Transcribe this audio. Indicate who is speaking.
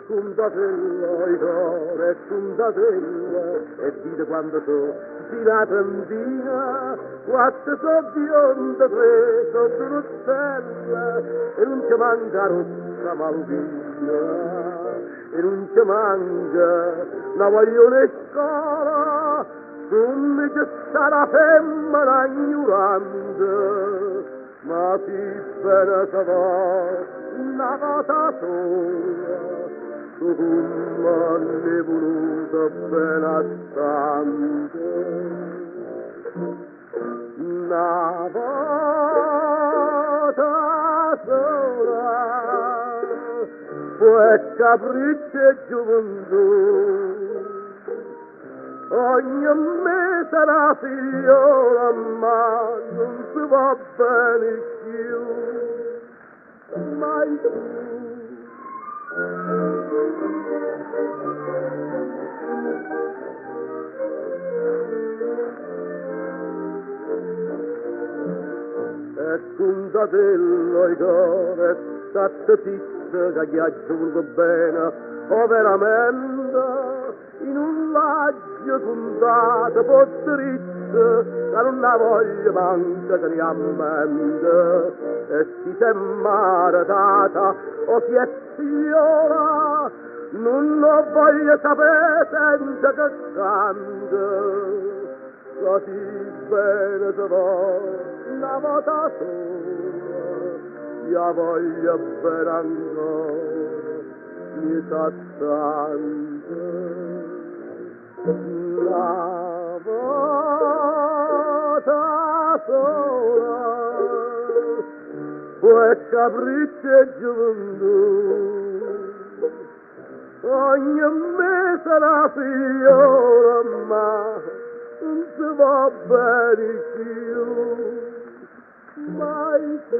Speaker 1: Puntatello, i cuore, puntatello, e dite quando so, di la trentina, quattro so bionde, tre so una stella, e non ci manca rossa malvina, e non ci manca una voglione scola, come c'è sta la femmina ignorante, ma si bene se va una cosa sola. Come ne voluto bene tanto, una volta sola, poi capriccio e gioventù, ogni mese la figliola, ma non si va bene più, mai più. E contatello i cuore, state zitta che ghiaccio voluto bene, o veramente in un laggio contato po' dritto, che non la voglio manca che ne ammende, e si è maritata o si è figliola, non lo voglio sapere senza che canta. Così bene se va una volta sola, io voglio bene ancora, mi sa tanto. Una volta sola, poi capriccio e gioventù, ogni mese la figliola, ma non si va bene più, mai più.